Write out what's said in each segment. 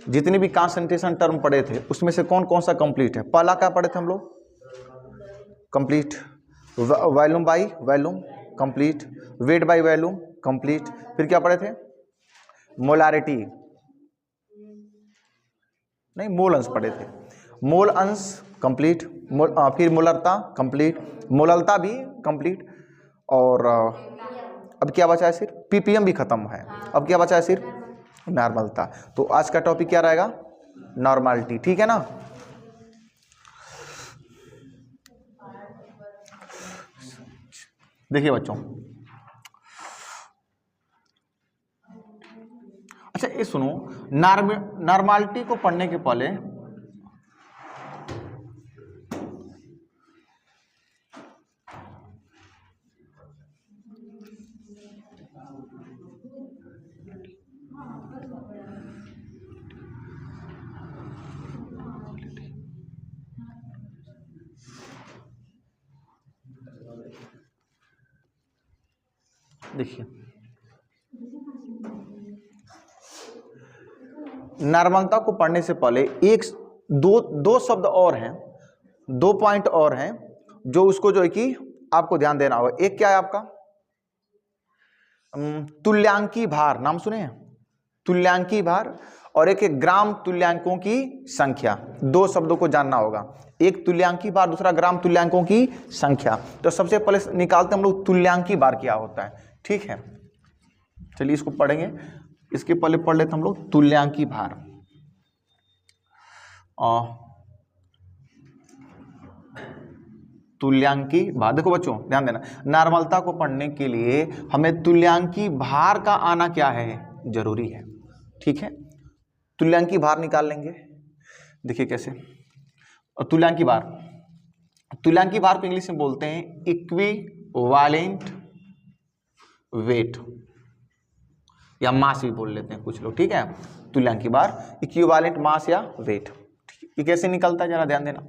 जितनी भी concentration term पढ़े थे उसमें से कौन कौन सा कंप्लीट है? पहला क्या पढ़े थे हम लोग? Complete. Volume by volume complete. Weight by volume complete. फिर क्या पढ़े थे? मोलारिटी नहीं, मोल अंश पढ़े थे। मोल अंश कंप्लीट। फिर मोलरता कंप्लीट। मोललता भी कंप्लीट। और अब क्या बचा है? सिर्फ पीपीएम भी खत्म है। अब क्या बचा है? सिर्फ नॉर्मलता। तो आज का टॉपिक क्या रहेगा? नॉर्मलिटी। ठीक है ना? देखिए बच्चों, अच्छा ये सुनो, नॉर्मलिटी को पढ़ने के पहले देखिए, नॉर्मलता को पढ़ने से पहले एक दो शब्द और हैं, 2 पॉइंट और हैं जो उसको जो है कि आपको ध्यान देना होगा। एक क्या है आपका? तुल्यांकी भार, नाम सुने हैं? तुल्यांकी भार। और एक ग्राम तुल्यांकों की संख्या। 2 शब्दों को जानना होगा, एक तुल्यांकी भार, दूसरा ग्राम तुल्यांकों की संख्या। तो सबसे पहले निकालते हम लोग तुल्यांकी भार क्या होता है। ठीक है, चलिए इसको पढ़ेंगे। इसके पहले पढ़ लेते हम लोग तुल्यांकी भार। तुल्यांकी भार, देखो बच्चों ध्यान देना, नॉर्मलता को पढ़ने के लिए हमें तुल्यांकी भार का आना क्या है? जरूरी है। ठीक है, तुल्यांकी भार निकाल लेंगे। देखिए कैसे तुल्यांकी भार, तुल्यांकी भार को इंग्लिश में बोलते हैं इक्विवेलेंट वेट या मास भी बोल लेते हैं कुछ लोग। ठीक है, तुल्यांकी भार इक्विवेलेंट मास या वेट। ये कैसे निकलता है जरा ध्यान देना।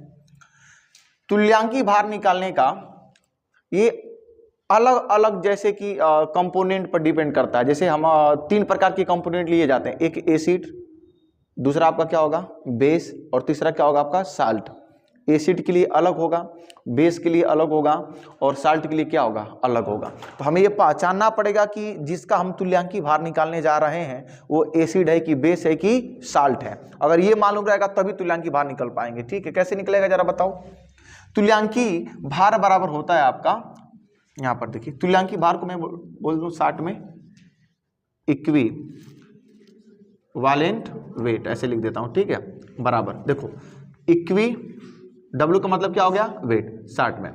तुल्यांकी भार निकालने का ये अलग अलग जैसे कि कंपोनेंट पर डिपेंड करता है। जैसे हम 3 प्रकार के कंपोनेंट लिए जाते हैं, एक एसिड, दूसरा आपका क्या होगा? बेस, और तीसरा क्या होगा आपका? साल्ट। एसिड के लिए अलग होगा, बेस के लिए अलग होगा, और साल्ट के लिए क्या होगा? अलग होगा। तो हमें ये पहचानना पड़ेगा कि जिसका हम तुल्यांकी भार निकालने जा रहे हैं वो एसिड है कि बेस है कि साल्ट है। अगर ये मालूम रहेगा तभी तुल्यांकी भार निकल पाएंगे। ठीक है, कैसे निकलेगा जरा बताओ। तुल्यांकी भार बराबर होता है आपका, यहां पर देखिए, तुल्यांकी भार को मैं बोल दूं 60 में इक्विवेलेंट वेट, ऐसे लिख देता हूं। ठीक है, बराबर देखो इक्वी, W का मतलब क्या हो गया? वेट, 60 में।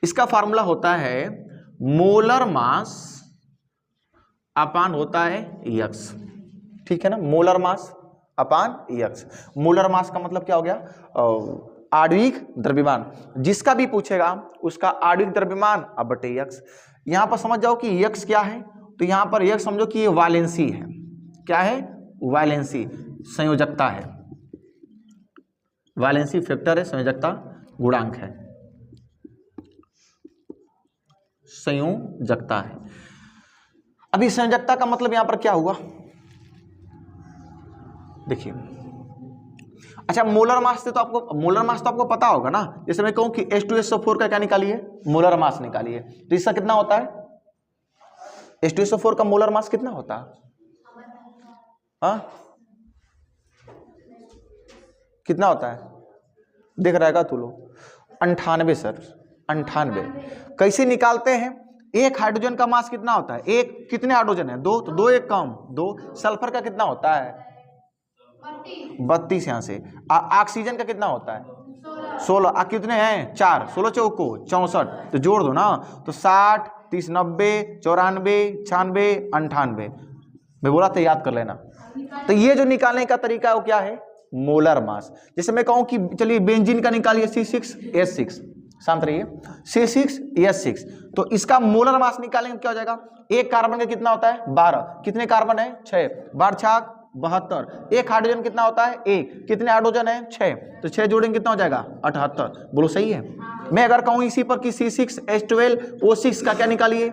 इसका फार्मूला होता है मोलर मास अपान होता है यक्स। ठीक है ना, मोलर मास अपान यक्स। मोलर मास का मतलब क्या हो गया? आणविक द्रव्यमान। जिसका भी पूछेगा उसका आणविक द्रव्यमान अब बटे यक्स। यहां पर समझ जाओ कि यक्स क्या है, तो यहां पर यक्स समझो कि ये वैलेंसी है। क्या है? वैलेंसी, संयोजकता है। वैलेंसी फैक्टर है, संयोजकता गुणांक है, संयोजकता है। अभी संयोजकता का मतलब यहां पर क्या हुआ देखिए। अच्छा, मोलर मास से तो आपको पता होगा ना। जैसे मैं कहूं कि H2SO4 का क्या निकालिए? मोलर मास निकालिए। तो इसका कितना होता है? H2SO4 का मोलर मास कितना होता है? हाँ, कितना होता है? देख रहेगा तू लोग? 98 सर, 98। कैसे निकालते हैं? एक हाइड्रोजन का मास कितना होता है? एक, कितने हाइड्रोजन है? 2, तो 2 एक कम 2। सल्फर का कितना होता है? 32। यहां से ऑक्सीजन का कितना होता है? 16। कितने हैं? 4, 16 चौको 64। तो जोड़ दो ना, तो 60, 30, 90, 94, 96, 98। मैं बोला था याद कर लेना। तो ये जो निकालने का तरीका है वो क्या है? Molar mass. जैसे मैं कहूं कि चलिए बेंजीन का निकालिए C6H6, शांत रहिए, C6H6। तो इसका मोलर मास निकालेंगे क्या हो जाएगा? एक कार्बन का कितना होता है? 12। कितने कार्बन है? 6। 12 छाक 72। एक हाइड्रोजन कितना होता है? 1। कितने हाइड्रोजन है? 6। तो 6 जोड़ेंगे कितना हो जाएगा? 78। बोलो सही है? मैं अगर कहूं इसी पर कि C6H12O6 का क्या निकालिए?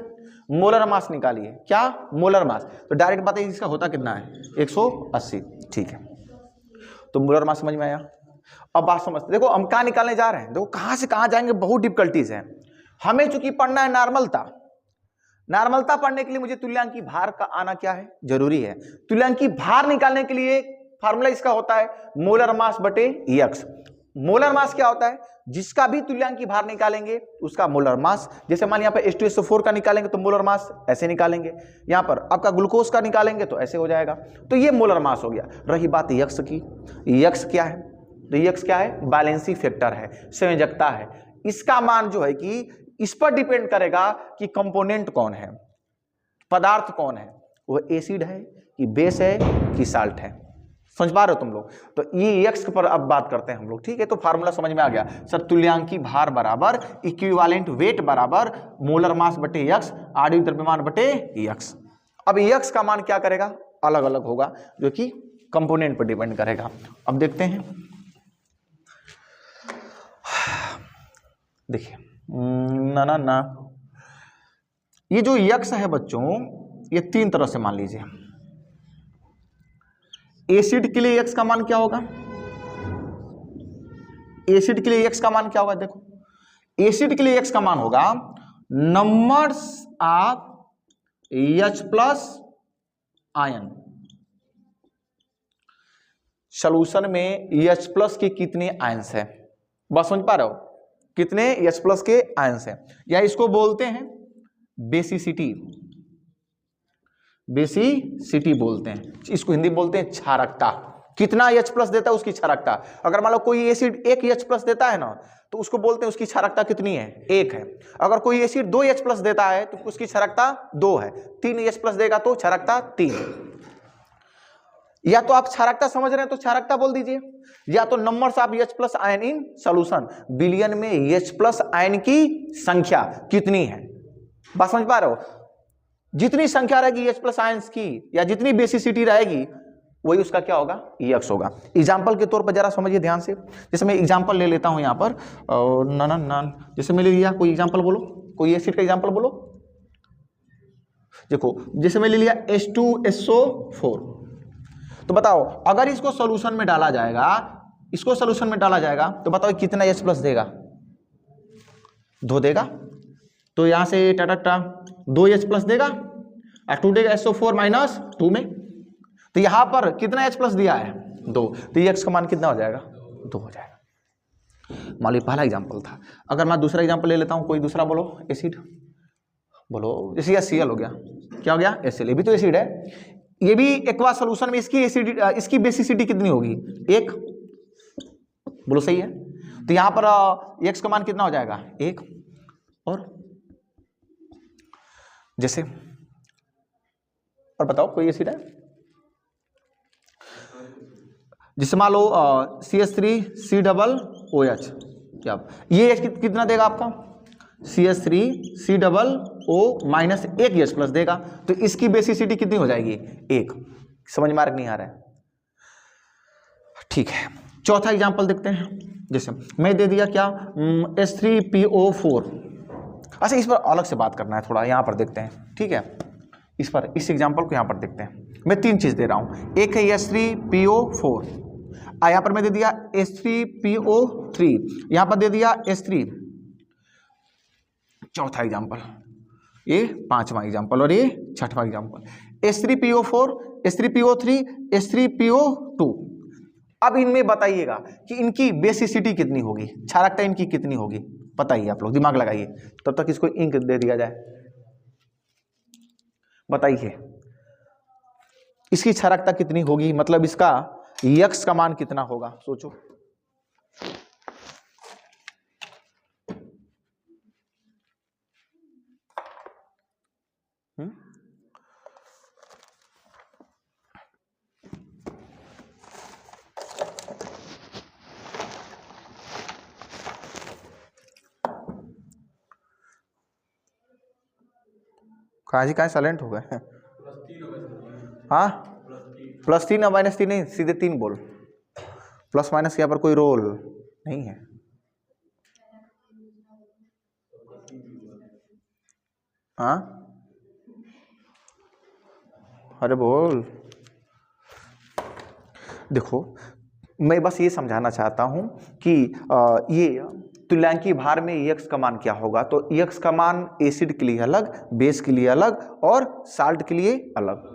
मोलर मास निकालिए। क्या? Molar mass. तो डायरेक्ट बात है, इसका होता कितना है? 180। ठीक है, तो मोलर मास समझ में आया। अब बात समझते, देखो हम कहाँ निकालने जा रहे हैं, देखो कहाँ से कहाँ जाएंगे, बहुत डिफिकल्टीज है। हमें चूंकि पढ़ना है नॉर्मलता, नॉर्मलता पढ़ने के लिए मुझे तुल्यांकी भार का आना क्या है, जरूरी है। तुल्यांकी भार निकालने के लिए फार्मूला इसका होता है मोलर मास बटे यक्स। मोलर मास क्या होता है, जिसका भी तुल्यांकी भार निकालेंगे उसका मोलर मास। जैसे मान यहाँ पे H2SO4 का निकालेंगे तो मोलर मास ऐसे निकालेंगे, यहाँ पर आपका ग्लूकोज का निकालेंगे तो ऐसे हो जाएगा। तो ये मोलर मास हो गया। रही बात यक्स की, यक्स क्या है, तो यक्स क्या है, बैलेंसिंग फैक्टर है, संयोजकता है। इसका मान जो है कि इस पर डिपेंड करेगा कि कंपोनेंट कौन है, पदार्थ कौन है, वो एसिड है कि बेस है कि साल्ट है। समझ पा रहे हो तुम लोग। तो ये एक्स पर अब बात करते हैं हम लोग, ठीक है। तो फार्मूला समझ में आ गया सर, तुल्यांकी भार बराबर इक्विवेलेंट वेट बराबर मोलर मास बटे यक्स, आणविक द्रव्यमान बटे यक्स। अब यक्स का मान क्या करेगा, अलग अलग होगा, जो कि कंपोनेंट पर डिपेंड करेगा। अब देखते हैं, देखिए ना ये जो यक्स है बच्चों, ये तीन तरह से मान लीजिए। एसिड के लिए एक्स का मान क्या होगा, एसिड के लिए एक्स का मान क्या होगा, देखो एसिड के लिए एक्स का मान होगा numbers of H plus ion. Solution में H प्लस के कितने आयंस है, बस समझ पा रहे हो, कितने H प्लस के आयंस है, या इसको बोलते हैं बेसिसिटी, बेसिसिटी बोलते हैं, इसको हिंदी बोलते हैं क्षारकता। कितना H प्लस देता है उसकी क्षारकता। अगर मान लो कोई एसिड 1 H प्लस देता है ना, तो उसको बोलते हैं उसकी क्षारकता कितनी है, 1 है। अगर कोई एसिड 2 H प्लस देता है तो उसकी क्षारकता 2 है। 3 H प्लस देगा तो क्षारकता 3। या तो आप क्षारकता समझ रहे हैं तो क्षारकता बोल दीजिए, या तो numbers of H plus ion in solution, billion में H प्लस आयन की संख्या कितनी है। बात समझ पा रहे हो, जितनी संख्या रहेगी H प्लस आयंस की या जितनी बेसिसिटी रहेगी वही उसका क्या होगा, यक्स होगा। एग्जाम्पल के तौर पर जरा समझिए ध्यान से। जैसे मैं एग्जाम्पल ले लेता हूं यहां पर, जैसे मैं ले लिया, कोई एग्जाम्पल बोलो, कोई एसिड का एग्जाम्पल बोलो। देखो जैसे मैं ले लिया H2SO4, तो बताओ अगर इसको सॉल्यूशन में डाला जाएगा, इसको सॉल्यूशन में डाला जाएगा तो बताओ कितना H प्लस देगा, 2 देगा। तो यहां से टाटा 2 H प्लस देगा और 2 देगा SO4 माइनस 2 में। तो यहां पर कितना H प्लस दिया है, 2, तो एक्स का मान कितना हो जाएगा, 2 हो जाएगा। मान लो पहला एग्जाम्पल था। अगर मैं दूसरा एग्जाम्पल ले लेता हूं, कोई दूसरा बोलो एसिड, बोलो जैसे HCl हो गया, क्या हो गया HCl, ये भी तो एसिड है। ये भी एक्वा सॉल्यूशन में इसकी एसिड, इसकी बेसिसिटी कितनी होगी, 1, बोलो सही है। तो यहां पर एक्स का मान कितना हो जाएगा, 1। और जैसे और बताओ कोई एसिड है, जिससे मान लो CH3COOH, क्या ये कितना देगा आपका, CH3COO माइनस 1 H प्लस देगा। तो इसकी बेसिसिटी कितनी हो जाएगी, 1। समझ में नहीं आ रहा है, ठीक है। चौथा एग्जांपल देखते हैं। जैसे मैं दे दिया क्या, H3PO4। अच्छा इस पर अलग से बात करना है थोड़ा, यहां पर देखते हैं, ठीक है। इस पर, इस एग्जांपल को यहां पर देखते हैं। मैं 3 चीज दे रहा हूं, एक है H3PO4, यहां पर मैं दे दिया H3PO3, यहां पर दे दिया H3। चौथा एग्जांपल, ये 5वां एग्जांपल और ये 6वां एग्जांपल, H3PO4, H3PO3, H3PO2। अब इनमें बताइएगा कि इनकी बेसिसिटी कितनी होगी, क्षारकता इनकी कितनी होगी, बताइए आप लोग, दिमाग लगाइए। तब तक इसको इंक दे दिया जाए, बताइए इसकी क्षारकता कितनी होगी, मतलब इसका यक्स का मान कितना होगा, सोचो। काजी कहाँ साइलेंट हो गए, हाँ +3 और -3 नहीं, सीधे 3 बोल। प्लस माइनस यहाँ पर कोई रोल नहीं है। हाँ अरे बोल, देखो मैं बस ये समझाना चाहता हूं कि ये तुल्यांकी भार में EX का मान क्या होगा। तो EX का मान एसिड के लिए अलग, बेस के लिए अलग और साल्ट के लिए अलग।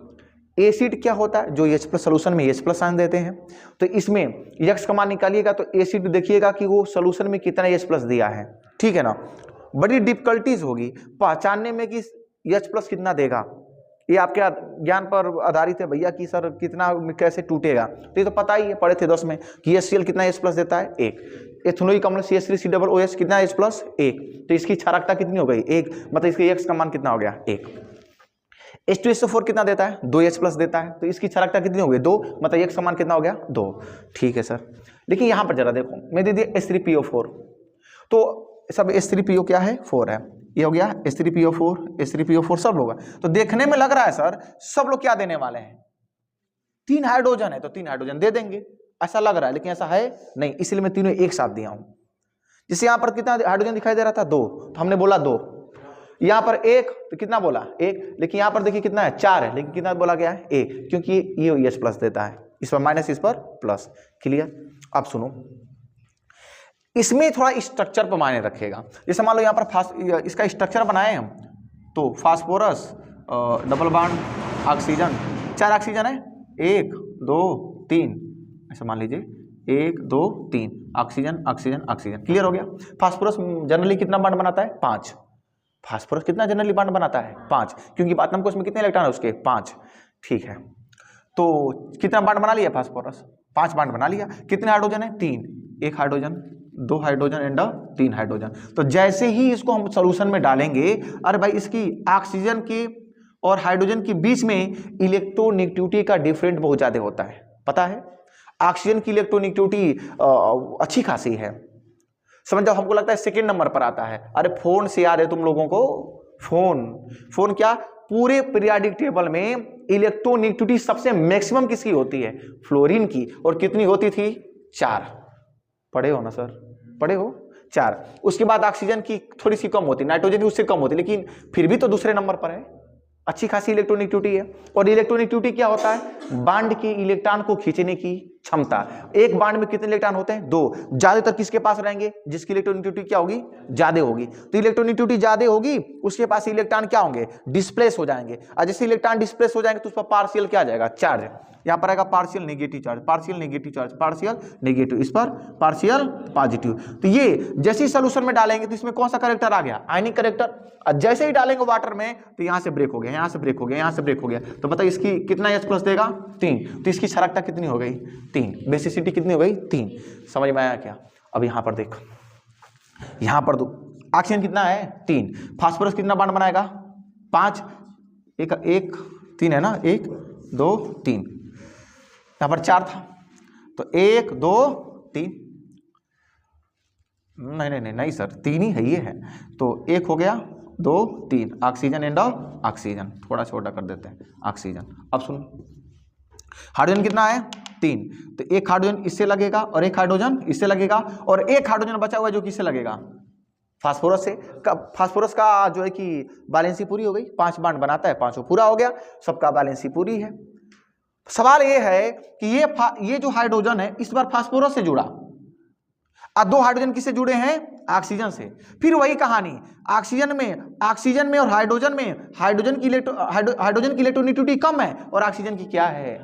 एसिड क्या होता है, जो H+ सोल्यूशन में H+ आयन देते हैं। तो इसमें EX का मान निकालिएगा तो एसिड देखिएगा कि वो सोल्यूशन में कितना H+ दिया है, ठीक है ना। बड़ी डिफिकल्टीज होगी पहचानने में कि H+ कितना देगा। ये आपके ज्ञान पर आधारित है भैया कि सर कितना कैसे टूटेगा, तो ये तो पता ही है, पढ़े थे 10 में कि HCl कितना H+ देता है 1। एथेनोइक अम्ल CH3COOH कितना H+ 1। तो इसकी क्षारकता कितनी हो गई 1, मतलब इसके X का मान कितना हो गया 1। H2SO4 कितना देता है 2 H+ देता है, तो इसकी क्षारकता कितनी हो गई 2, मतलब X का मान कितना हो गया 2। ठीक है सर, लेकिन यहां पर जरा देखो मैं दे दिया H3PO4, तो सब H3PO क्या है 4 है, ये हो गया H3PO4 सब लोग। तो देखने में लग रहा है सर सब लोग क्या देने वाले हैं, 3 हाइड्रोजन है तो 3 हाइड्रोजन दे देंगे, ऐसा लग रहा है, लेकिन ऐसा है नहीं, इसलिए मैं तीनों एक साथ दिया हूं। जैसे यहां पर कितना हाइड्रोजन दिखाई दे रहा था 2, तो हमने बोला 2, यहां पर 1 तो कितना बोला 1, लेकिन यहां पर देखिए कितना है 4 है, लेकिन कितना बोला गया है 1, क्योंकि ये H+ देता है, इस पर माइनस इस पर प्लस। क्लियर। अब सुनो, इसमें थोड़ा स्ट्रक्चर पर मायने रखेगा। जैसे मान लो यहाँ पर इसका स्ट्रक्चर बनाए हम, तो phosphorus double bond oxygen, 4 oxygen है 1 2 3, ऐसा मान लीजिए 1 2 3 ऑक्सीजन ऑक्सीजन ऑक्सीजन। क्लियर हो गया। फास्फोरस जनरली कितना बॉन्ड बनाता है 5, फास्फोरस कितना जनरली बॉन्ड बनाता है 5, क्योंकि आत्म कोश में कितने इलेक्ट्रॉन है उसके 5। ठीक है, तो कितना बॉन्ड बना लिया फास्फोरस 5 बॉन्ड बना लिया। कितने हाइड्रोजन है 3, 1 हाइड्रोजन 2 हाइड्रोजन एंड 3 हाइड्रोजन। तो जैसे ही इसको हम सॉल्यूशन में डालेंगे, अरे भाई इसकी ऑक्सीजन की और हाइड्रोजन के बीच में इलेक्ट्रोनेगेटिविटी का डिफरेंट बहुत ज्यादा होता है, पता है। ऑक्सीजन की इलेक्ट्रोनेगेटिविटी अच्छी खासी है, समझ जाओ, हमको लगता है सेकंड नंबर पर आता है। अरे फोन से याद है तुम लोगों को, फोन क्या, पूरे पीरियोडिक टेबल में इलेक्ट्रोनेगेटिविटी सबसे मैक्सिमम किसकी होती है, फ्लोरीन की, और कितनी होती थी 4। पढ़े हो ना सर, पढ़े हो 4। उसके बाद ऑक्सीजन की थोड़ी सी कम होती, नाइट्रोजन की उससे कम होती, लेकिन फिर भी तो दूसरे नंबर पर है, अच्छी खासी इलेक्ट्रोनेगेटिविटी है। और इलेक्ट्रोनेगेटिविटी क्या होता है, बांड के इलेक्ट्रॉन को खींचने की क्षमता। एक बांड में कितने इलेक्ट्रॉन होते हैं 2, ज्यादातर किसके पास रहेंगे, जिसकी इलेक्ट्रोनेगेटिविटी क्या होगी ज्यादा होगी। तो इलेक्ट्रोनेगेटिविटी ज्यादा होगी, उसके पास इलेक्ट्रॉन क्या होंगे, डिस्प्लेस हो जाएंगे, और जैसे इलेक्ट्रॉन डिस्प्लेस हो जाएंगे तो उस पर पार्शियल क्या आ जाएगा, चार्ज। यहां पर आएगा partial negative charge, partial negative charge, partial negative, इस पर पार्शियल पॉजिटिव। तो ये जैसे ही सोल्यूशन में डालेंगे तो इसमें कौन सा करेक्टर आ गया, आयनिक करेक्टर। जैसे ही डालेंगे वाटर में तो यहां से ब्रेक हो गया, यहां से ब्रेक हो गया, यहां से ब्रेक हो गया, तो बताइए इसकी कितना H+ देगा 3, तो इसकी क्षारकता कितनी हो गई 3, बेसिसिटी कितनी हो गई 3। समझ में आया क्या। अब यहां पर देखो, यहां पर ऑक्सीजन कितना है 3, फास्फोरस कितना बॉन्ड बनाएगा 5, 1 3 है ना, 1 2 3, यहां पर 4 था, तो 1 2 3, नहीं सर 3 ही है, ये है, तो 1 हो गया 2 3, ऑक्सीजन एंड ऑक्सीजन, थोड़ा छोटा कर देते हैं ऑक्सीजन। अब सुन, हाइड्रोजन कितना है 3, तो 1 हाइड्रोजन इससे लगेगा और 1 हाइड्रोजन इससे लगेगा, और 1 हाइड्रोजन बचा हुआ है जो किससे लगेगा, फास्फोरस से। फास्फोरस का जो है कि बैलेंसी पूरी हो गई, 5 बॉन्ड बनाता है, 5 पूरा हो गया, सबका बैलेंसी पूरी है। सवाल ये है कि ये जो हाइड्रोजन है इस बार फास्फोरस से जुड़ा, और 2 हाइड्रोजन किससे जुड़े हैं, ऑक्सीजन से। फिर वही कहानी, ऑक्सीजन में और हाइड्रोजन में, हाइड्रोजन की इलेक्ट्रोनेगेटिविटी कम है और ऑक्सीजन की क्या है,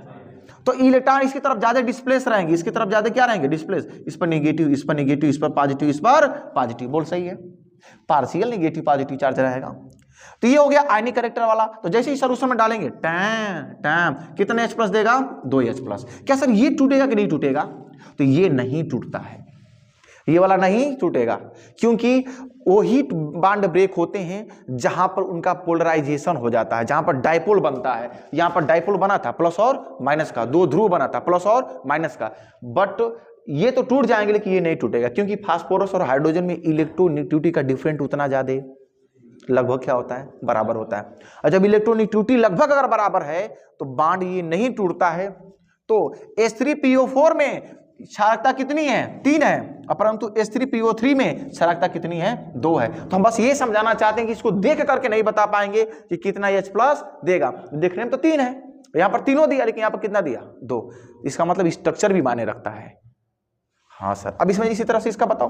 तो इलेक्ट्रॉन इसकी तरफ ज्यादा डिस्प्लेस रहेंगे, इसकी तरफ ज्यादा क्या रहेंगे डिस्प्लेस, इस पर नेगेटिव, इस पर नेगेटिव, इस पर पॉजिटिव, इस पर पॉजिटिव। बोल सही है, पार्शियल नेगेटिव पॉजिटिव चार्ज रहेगा। तो ये हो गया आयनिक करेक्टर वाला। तो जैसे ही सॉल्यूशन में डालेंगे टैम कितने H+ देगा 2 H+। क्या सर ये टूटेगा कि नहीं टूटेगा, तो ये नहीं टूटता है, ये वाला नहीं टूटेगा, क्योंकि वो ही बॉन्ड ब्रेक होते हैं जहां पर उनका पोलराइजेशन हो जाता है, जहां पर डाइपोल बनता है। यहां पर डाइपोल बना था प्लस और माइनस का, 2 ध्रुव बना था प्लस और माइनस का, बट ये तो टूट जाएंगे, लेकिन ये नहीं टूटेगा, क्योंकि फास्फोरस और हाइड्रोजन में इलेक्ट्रोनेगेटिविटी का डिफरेंट उतना ज्यादा लगभग क्या होता है, बराबर होता है। और जब इलेक्ट्रोनेगेटिविटी लगभग अगर बराबर है तो बॉन्ड ये नहीं टूटता है। तो H3PO4 में क्षारकता कितनी है 3 है, परंतु H3PO3 में क्षारकता कितनी है 2 है। तो हम बस ये समझाना चाहते हैं कि इसको देख करके नहीं बता पाएंगे कि कितना H+ देगा, देखने में तो 3 है, यहाँ पर तीनों दिया लेकिन यहाँ पर कितना दिया 2, इसका मतलब स्ट्रक्चर भी मायने रखता है। हाँ सर, अब इसमें इसी तरह से इसका बताओ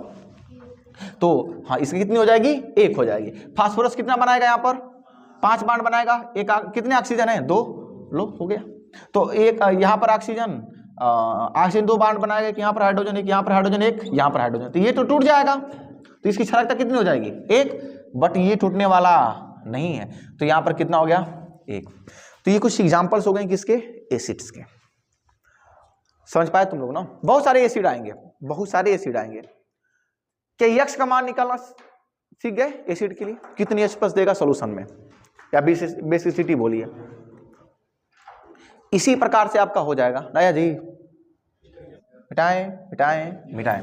तो हाँ इसकी कितनी हो जाएगी 1 हो जाएगी। फास्फोरस कितना बनाएगा यहाँ पर 5 बाड बनाएगा, कितने ऑक्सीजन है 2, लो हो गया। तो एक यहाँ पर ऑक्सीजन 2 बाड बनाएगा, कि यहाँ पर हाइड्रोजन 1, यहाँ पर हाइड्रोजन 1, यहाँ पर हाइड्रोजन, तो ये तो टूट जाएगा, तो इसकी क्षारकता कितनी हो जाएगी 1, बट ये टूटने वाला नहीं है, तो यहाँ पर कितना हो गया 1। तो ये कुछ एग्जांपल्स हो गए किसके, एसिड्स के। समझ पाए तुम लोग ना, बहुत सारे एसिड आएंगे, बहुत सारे एसिड आएंगे। क्या यक्स का मान निकालना सीख गए एसिड के लिए, कितनी H+ देगा सॉल्यूशन में, या बेसिसिटी बोलिए, इसी प्रकार से आपका हो जाएगा। नया जी मिटाएं मिटाएं मिटाएं।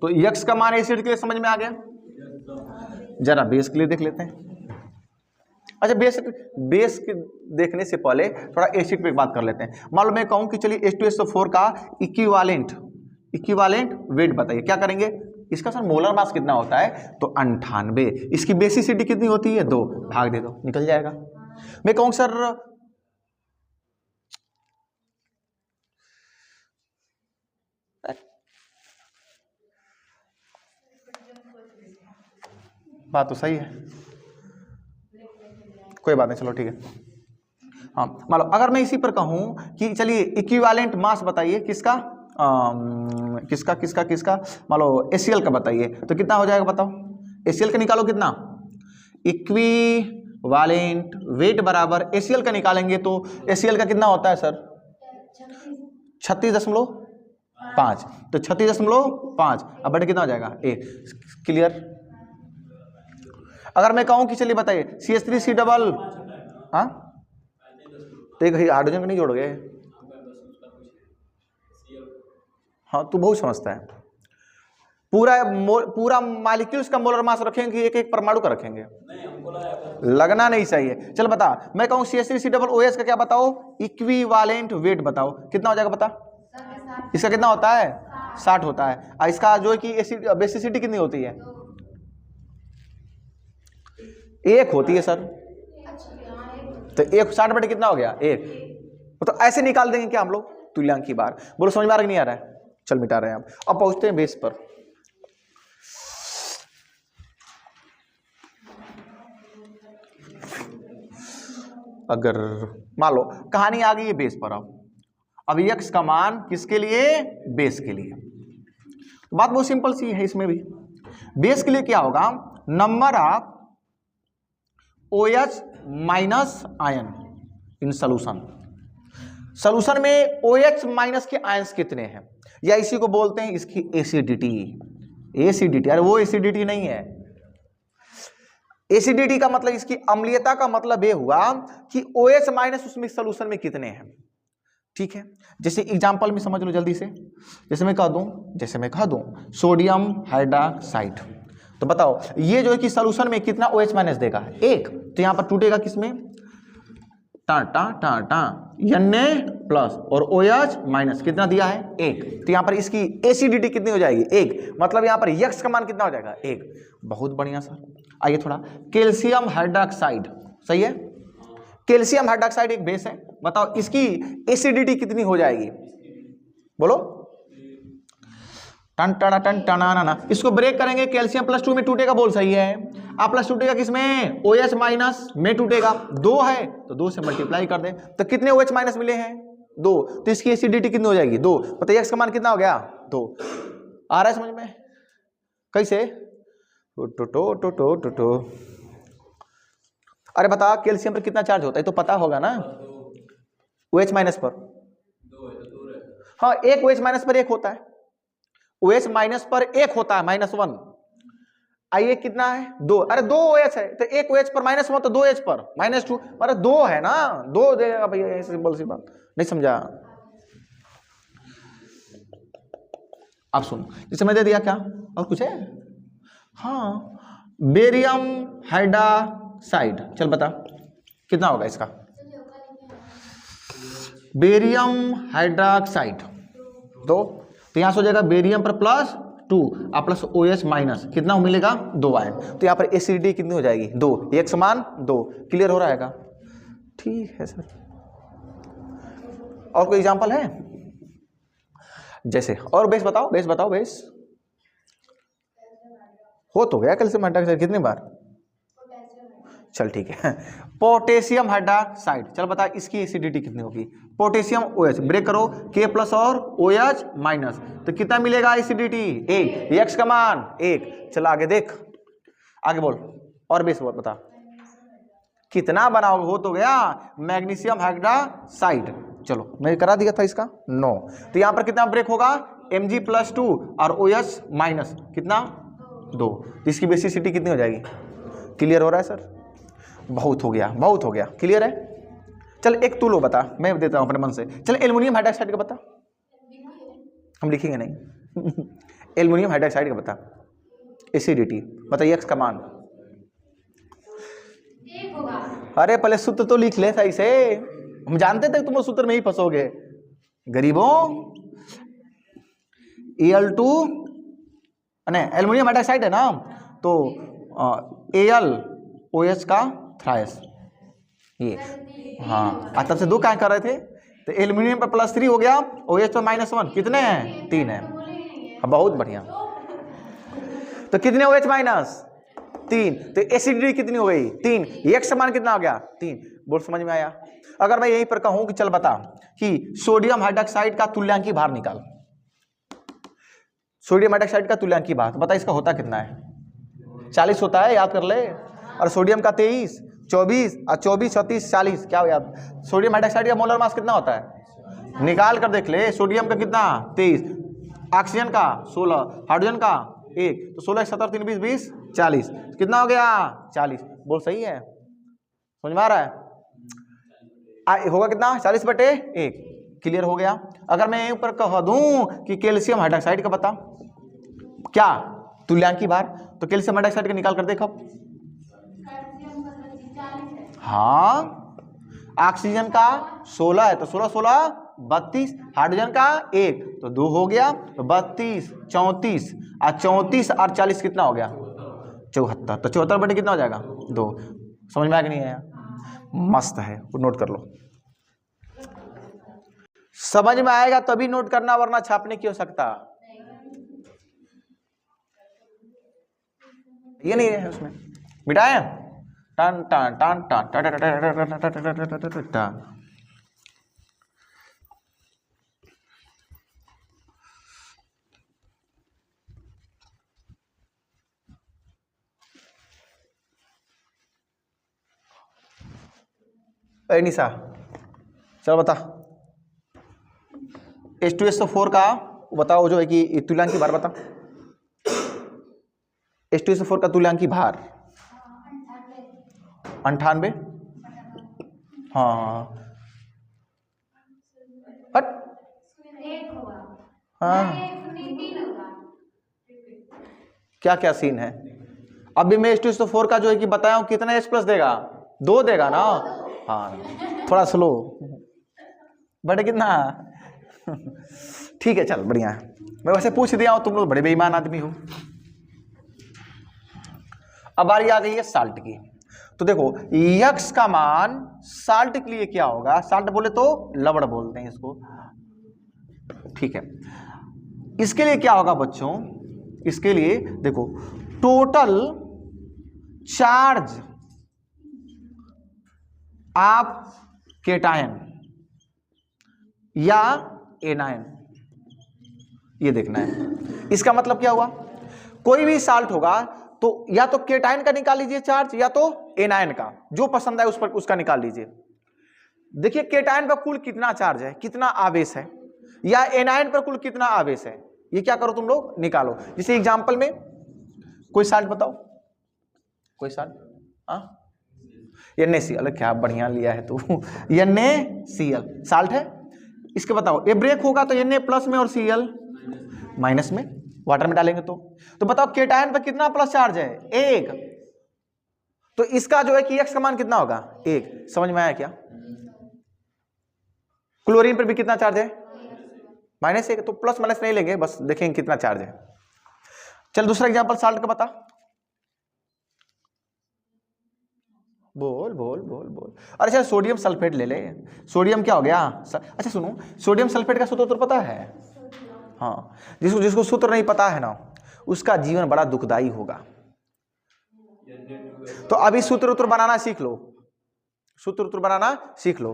तो यक्स का मान एसिड के लिए समझ में आ गया, जरा बेस के लिए देख लेते हैं। अच्छा बेस के देखने से पहले थोड़ा एसिड पे बात कर लेते हैं। मान लो मैं कहूं कि चलिए H2SO4 का इक्विवेलेंट वेट बताइए, क्या करेंगे, इसका सर मोलर मास कितना होता है, तो 98, इसकी बेसिसिटी कितनी होती है 2, भाग दे दो निकल जाएगा। मैं कहूं सर बात तो सही है, कोई बात नहीं, चलो ठीक है। हाँ मान लो अगर मैं इसी पर कहूं कि चलिए इक्विवेलेंट मास बताइए किसका, किसका मान लो HCl का बताइए, तो कितना हो जाएगा बताओ, HCl का निकालो कितना, इक्विवेलेंट वेट बराबर HCl का निकालेंगे तो HCl का कितना होता है सर 36.5, तो 36.5 अब बटे कितना हो जाएगा 1, क्लियर। अगर मैं कहूं कि चलिए बताइए CH3C डबल, हाँ तो एक हाइड्रोजन का नहीं जोड़ोगे, हाँ तू बहुत समझता है, पूरा मॉलिक्यूल्स का मोलर मास रखेंगे, एक एक परमाणु का रखेंगे, लगना नहीं चाहिए। चल बता, मैं कहूं CH3C डबल OH का क्या बताओ, इक्विवेलेंट वेट बताओ, कितना हो जाएगा बता, इसका कितना होता है 60 होता है, और इसका जो है कि बेसिसिटी कितनी होती है 1 होती है सर, तो 1 60 बटे कितना हो गया 1, तो ऐसे निकाल देंगे क्या हम लोग तुल्यांक की बार, बोलो समझ में आ रहा नहीं आ रहा है, चल मिटा रहे हैं अब पहुंचते हैं बेस पर। अगर मान लो कहानी आ गई है बेस पर, अब यक्स का मान किसके लिए, बेस के लिए, बात बहुत सिंपल सी है इसमें भी। बेस के लिए क्या होगा, number of OH minus ion in solution, solution में OH माइनस के आयंस कितने हैं, या इसी को बोलते हैं इसकी एसिडिटी, अरे वो एसिडिटी नहीं है, एसिडिटी का मतलब इसकी अम्लीयता का मतलब ये हुआ कि OH माइनस उसमें सोल्यूशन में कितने हैं, ठीक है। जैसे एग्जांपल में समझ लो जल्दी से, जैसे मैं कह दूं सोडियम हाइड्रॉक्साइड, तो बताओ ये जो है कि सोल्यूशन में कितना OH माइनस देगा 1, तो यहां पर टूटेगा किसमें Na प्लस और OH माइनस कितना दिया है 1, तो यहां पर इसकी एसिडिटी कितनी हो जाएगी 1, मतलब यहां पर यक्स का मान कितना हो जाएगा 1। बहुत बढ़िया सर, आइए थोड़ा कैल्शियम हाइड्रॉक्साइड, सही है, कैल्शियम हाइड्रॉक्साइड एक बेस है, बताओ इसकी एसिडिटी कितनी हो जाएगी, बोलो टन टना, इसको ब्रेक करेंगे, कैल्शियम +2 में टूटेगा, बोल सही है, आप प्लस टूटेगा किसमें OH माइनस में टूटेगा, 2 है तो 2 से मल्टीप्लाई कर दे, तो कितने OH माइनस मिले हैं 2, तो इसकी एसिडिटी कितनी हो जाएगी 2, बताइए एक्स का मान कितना हो गया 2। आ रहा है समझ में, कैसे टो अरे बता कैल्शियम पर कितना चार्ज होता है तो पता होगा ना, OH माइनस पर, हाँ एक OH माइनस पर 1 होता है, OH माइनस पर 1 होता है -1, आइए कितना है 2, अरे 2 OH है तो 1 OH पर -1 तो 2 H पर -2, अरे 2 है ना 2 देगा भैया, सिंपल सी बात, नहीं समझा। आप सुन, जैसे मैं दे दिया क्या और कुछ है, हाँ बेरियम हाइड्रॉक्साइड, चल बता कितना होगा इसका, बेरियम हाइड्रॉक्साइड 2, तो यहां से हो जाएगा बेरियम पर 2 और प्लस OH माइनस कितना मिलेगा 2 आयन। तो यहाँ पर एसिडिटी कितनी हो जाएगी 2, एक समान 2। क्लियर हो रहेगा? ठीक है सर। और कोई एग्जांपल है जैसे? और बेस बताओ, बेस बताओ, बेस हो तो गया कैल्शियम हाइड्रोक्साइड कितनी बार? चल ठीक है। पोटेशियम हाइड्रोक्साइड, चल बता इसकी एसिडिटी कितनी होगी? पोटेशियम OH ब्रेक करो, K प्लस और OH माइनस, तो कितना मिलेगा एसिडिटी? 1। X का मान 1। चल आगे देख, आगे बोल और बेस बता कितना बनाओगे? हो तो गया मैग्नीशियम हाइड्रोक्साइड। चलो मैं करा दिया था इसका 9। तो यहां पर कितना ब्रेक होगा? Mg+2 और OH माइनस कितना 2। तो इसकी बेसिसिटी कितनी हो जाएगी? क्लियर हो रहा है सर? बहुत हो गया, बहुत हो गया। क्लियर है? चल एक तू लो बता, मैं देता हूं अपने मन से। चल एल्युमिनियम हाइड्रोक्साइड का बता। हम लिखेंगे नहीं। एल्युमिनियम हाइड्रोक्साइड का बता एसिडिटी, बताइए एक्स का मान। अरे पहले सूत्र तो लिख ले सही से, हम जानते थे तुम सूत्र में ही फंसोगे गरीबों। Al2 एल्युमिनियम हाइड्रोक्साइड है ना, तो AlOH का थ्राइस ये, हाँ तब से 2 क्या कर रहे थे? तो एल्युमिनियम पर +3 हो गया, OH पर -1 कितने हैं? 3 है। बहुत बढ़िया। तो कितने OH माइनस? 3। तो एसिडिटी कितनी हो गई? 3। एक समान कितना हो गया? 3। बोल समझ में आया? अगर मैं यहीं पर कहूं कि चल बता कि सोडियम हाइड्रोक्साइड का तुल्यांकी भार निकाल, सोडियम हाइड्रोक्साइड का तुल्यांकी भार, तो बता इसका होता कितना है? 40 होता है, याद कर ले। और सोडियम का 23, 24 और 24, 34, 40 क्या हो याद? सोडियम हाइड्रोक्साइड का मोलर मास कितना होता है? निकाल कर देख ले। सोडियम का कितना? 23, ऑक्सीजन का 16, हाइड्रोजन का 1, तो 16, 17, 3, 20, 20, 40 कितना हो गया? 40। बोल सही है? समझ में आ रहा है? होगा कितना? 40/1। क्लियर हो गया? अगर मैं ऊपर कह दूं कि कैल्शियम हाइड्रोक्साइड का बता क्या तुल्यांकी भार, तो कैल्शियम हाइड्रोक्साइड का निकाल कर देखो। हाँ, ऑक्सीजन का 16 है तो 16, 16, 32, हाइड्रोजन का 1 तो 2 हो गया, तो 32, 34 और 34 और 40 कितना हो गया? 74। तो 74 कितना हो जाएगा? 2। समझ में आया कि नहीं आया? मस्त है, नोट कर लो। समझ में आएगा तभी नोट करना, वरना छापने की आवश्यकता ये नहीं है उसमें। मिटाए टन टन टन टन। निशा चल बता H2SO4 का बताओ जो है कि तुल्यांकी भार बता। H2SO4 का तुल्यांकी भार 98। हाँ हट हाँ क्या क्या सीन है? अभी मैं H2SO4 का जो है कि बताया हूं कितना H+ देगा? 2 देगा ना। हाँ थोड़ा स्लो बट कितना ठीक है चल बढ़िया है। मैं वैसे पूछ दिया हूं, तुम लोग बड़े बेईमान आदमी हो। अब बारी आ गई है साल्ट की। तो देखो यक्स का मान साल्ट के लिए क्या होगा? साल्ट बोले तो लवण बोलते हैं इसको, ठीक है। इसके लिए क्या होगा बच्चों? इसके लिए देखो टोटल चार्ज ऑफ केटायन या एनायन, ये देखना है। इसका मतलब क्या हुआ? कोई भी साल्ट होगा तो या तो केटायन का निकाल लीजिए चार्ज या तो एनायन का, जो पसंद है उस पर उसका निकाल लीजिए। देखिए केटायन पर कुल कितना चार्ज है, कितना आवेश है, या एनायन पर कुल कितना आवेश है, ये क्या करो तुम लोग निकालो। जैसे एग्जांपल में कोई साल्ट बताओ, कोई साल्ट NaCl, क्या बढ़िया लिया है तू NaCl साल्ट है। इसके बताओ ये ब्रेक होगा तो Na+ में और Cl माइनस में, वाटर में डालेंगे तो बताओ केटायन पर कितना प्लस चार्ज है? 1। तो इसका जो है कि X का मान कितना होगा? 1। समझ में आया क्या? क्लोरीन पर भी कितना चार्ज है? -1। तो प्लस माइनस नहीं लेंगे, बस देखेंगे कितना चार्ज है। चल दूसरा एग्जांपल साल्ट का बता। बोल बोल बोल बोल। अरे अच्छा सोडियम सल्फेट ले ले। सोडियम क्या हो गया? अच्छा सुनो, सोडियम सल्फेट का सूत्र पता है? हाँ, जिसको सूत्र नहीं पता है ना उसका जीवन बड़ा दुखदाई होगा। तो अभी सूत्र उत्तर बनाना सीख लो, सूत्र उत्तर बनाना सीख लो।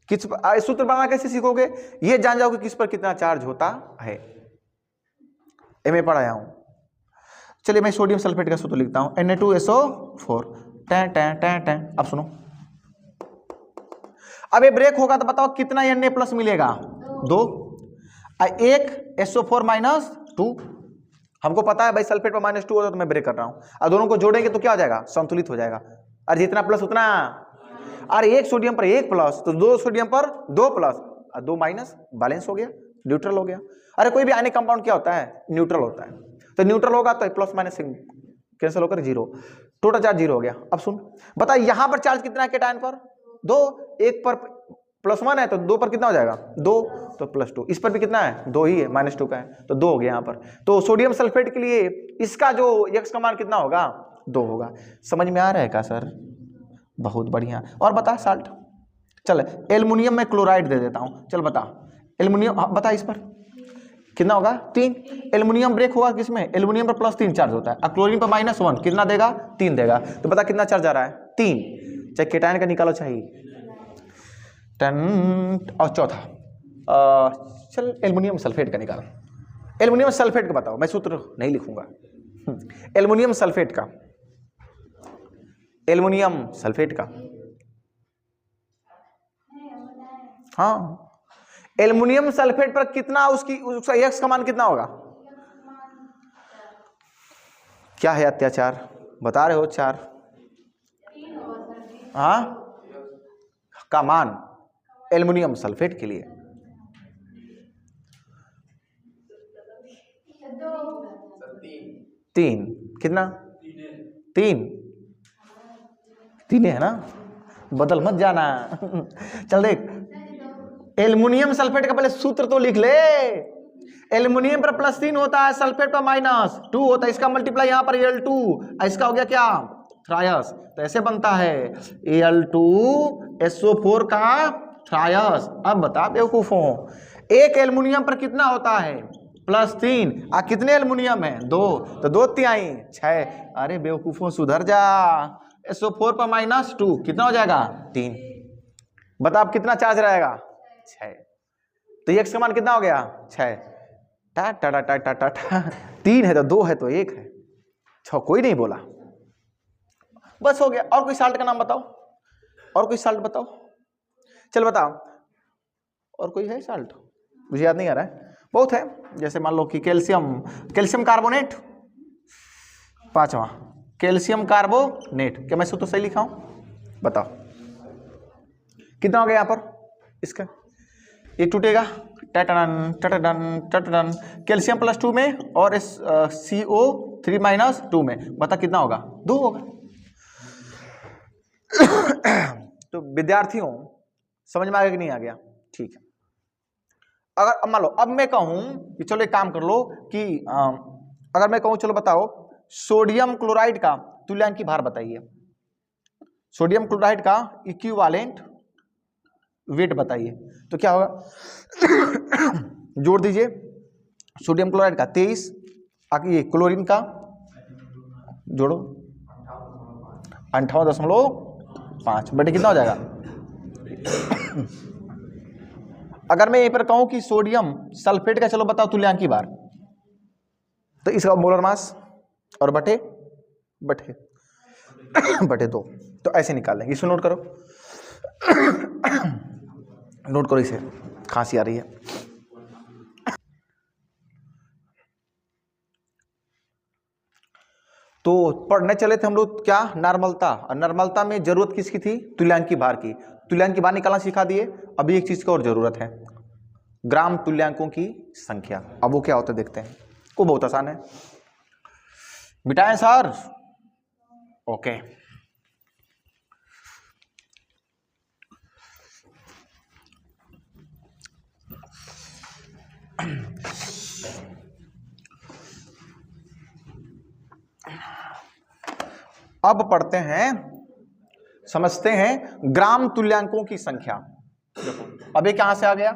किस सूत्र बनाना कैसे सीखोगे? ये जान जाओगे किस पर कितना चार्ज होता है। मैं पढ़ाया हूं। चलिए मैं सोडियम सल्फेट का सूत्र लिखता हूं, Na2SO4 time time time time. अब सुनो, अब ये ब्रेक होगा तो बताओ कितना Na प्लस मिलेगा? 2। एक SO4 -2। हमको पता है भाई सल्फेट पर -2 होता है तो मैं ब्रेक कर रहा हूं। और दोनों को जोड़ेंगे तो क्या हो जाएगा? संतुलित हो जाएगा। अरे जितना प्लस उतना, अरे एक सोडियम पर एक प्लस तो 2 सोडियम पर 2 प्लस और 2 माइनस, बैलेंस हो गया, न्यूट्रल हो गया। अरे कोई भी आयनिक कंपाउंड क्या होता है? न्यूट्रल होता है। तो न्यूट्रल होगा तो प्लस माइनस कैंसिल होकर 0, टोटल चार्ज 0 हो गया। अब सुन बता, यहां पर चार्ज कितना है केटायन पर? 2। एक पर +1 है तो 2 पर कितना हो जाएगा? 2 तो +2। इस पर भी कितना है? 2 ही है, -2 का है तो 2 हो गया यहाँ पर। तो सोडियम सल्फेट के लिए इसका जो x का मान कितना होगा? 2 होगा। समझ में आ रहा है क्या सर? बहुत बढ़िया। और बता साल्ट। चल एल्युमिनियम में क्लोराइड दे देता हूं। चल बता एल्युमिनियम, बता इस पर कितना होगा? 3। एल्युमिनियम ब्रेक होगा किसमें? एल्युमिनियम पर +3 चार्ज होता है और क्लोरीन पर -1 कितना देगा? 3 देगा। तो बता कितना चार्ज आ रहा है? 3। चाहे केटायन का निकालो चाहिए 10। और चौथा चल एल्युमिनियम सल्फेट का निकाल। एल्युमिनियम सल्फेट का बताओ, मैं सूत्र नहीं लिखूंगा। एल्युमिनियम सल्फेट का, एल्युमिनियम सल्फेट का, हाँ एल्युमिनियम सल्फेट पर कितना उसका x का मान कितना होगा? क्या है अत्याचार? बता रहे हो 4। हाँ का मान एल्युमिनियम सल्फेट के लिए 3। कितना? 3 है ना, बदल मत जाना। चल देख, एल्युमिनियम सल्फेट का पहले सूत्र तो लिख ले। एल्युमिनियम पर +3 होता है, सल्फेट पर -2 होता है, इसका मल्टीप्लाई यहाँ पर Al2, इसका हो गया क्या? थ्रायस। तो ऐसे बनता है Al2SO4 का थ्रायस। अब बता बेवकूफों, एक एल्युमिनियम पर कितना होता है? +3। कितने एल्युमिनियम है? 2, तो 2 तिहाई 6। अरे बेवकूफों सुधर जा। SO4 पर -2 कितना हो जाएगा? 3। बता अब कितना चार्ज रहेगा? 6। तो x का मान कितना हो गया? 6। टा टा टा टा टा टा। 3 है तो 2 है तो 1 है, 6 कोई नहीं बोला, बस हो गया। और कोई साल्ट का नाम बताओ, और कोई साल्ट बताओ। चल बताओ, और कोई है साल्ट? मुझे याद नहीं आ रहा है, बहुत है। जैसे मान लो कि कैल्शियम कार्बोनेट, 5वां कैल्शियम कार्बोनेट। क्या मैं तो सही लिखा हूं? बताओ कितना हो गया यहां पर इसका? ये टूटेगा, टटन टटन टटन। कैल्शियम +2 में और CO3 -2 में, बता कितना होगा? 2 होगा। तो विद्यार्थियों समझ में आ गया कि नहीं आ गया? ठीक है। अगर मान लो अब मैं कहूं कि चलो एक काम कर लो कि अगर मैं कहूं चलो बताओ सोडियम क्लोराइड का तुल्यांकी भार बताइए, सोडियम क्लोराइड का इक्विवेलेंट वेट बताइए, तो क्या होगा? जोड़ दीजिए, सोडियम क्लोराइड का 23, ये क्लोरीन का जोड़ो 58.5 बटे कितना हो जाएगा? अगर मैं यहीं पर कहूं कि सोडियम सल्फेट का चलो बताओ तुल्यांकी भार, तो इसका मोलर मास और बटे 2, तो ऐसे निकाल लेंगे। इसे नोट करो, नोट करो, इसे खांसी आ रही है। तो पढ़ने चले थे हम लोग क्या? नॉर्मलता। और नॉर्मलता में जरूरत किसकी थी? तुल्यांकी भार की। तुल्यांकी भार निकालना सिखा दिए। अभी एक चीज की और जरूरत है, ग्राम तुल्यांकों की संख्या। अब वो क्या होता है देखते हैं, वो बहुत आसान है। मिटाएं सर? ओके। अब पढ़ते हैं, समझते हैं ग्राम तुल्यांकों की संख्या। देखो अब ये कहां से आ गया,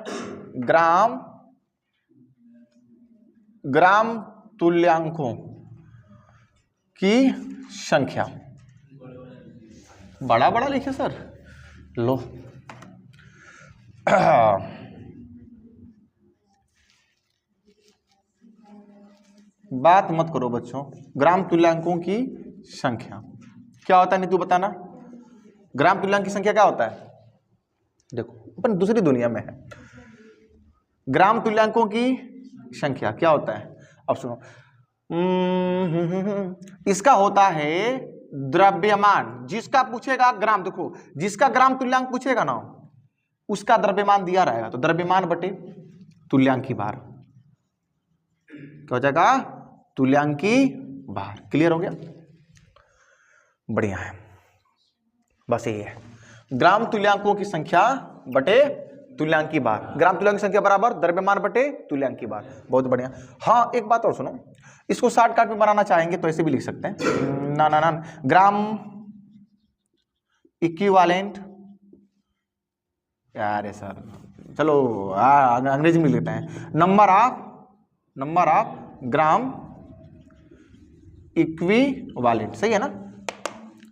ग्राम तुल्यांकों की संख्या। बड़ा बड़ा लिखे सर, लो बात मत करो बच्चों। ग्राम तुल्यांकों की संख्या क्या होता है नीतू बताना, ग्राम तुल्यांक की संख्या क्या होता है। देखो अपन दूसरी दुनिया में है, ग्राम तुल्यांकों की संख्या क्या होता है। अब सुनो, इसका होता है द्रव्यमान, जिसका पूछेगा ग्राम, देखो जिसका ग्राम तुल्यांक पूछेगा ना उसका द्रव्यमान दिया रहेगा, तो द्रव्यमान बटे तुल्यांकी भार क्या हो जाएगा, तुल्यांकी भार। क्लियर हो गया, बढ़िया है, बस यही है, ग्राम तुल्यांकों की संख्या बटे तुल्यांकी भार, ग्राम तुल्यांक की संख्या बराबर द्रव्यमान बटे तुल्यांकी भार। बहुत बढ़िया। हाँ एक बात और सुनो, इसको शॉर्टकट में बनाना चाहेंगे तो ऐसे भी लिख सकते हैं, ना ना ना, ग्राम इक्विवेलेंट, यार सर चलो अंग्रेजी में लेते हैं, नंबर ऑफ ग्राम इक्विवेलेंट, सही है ना,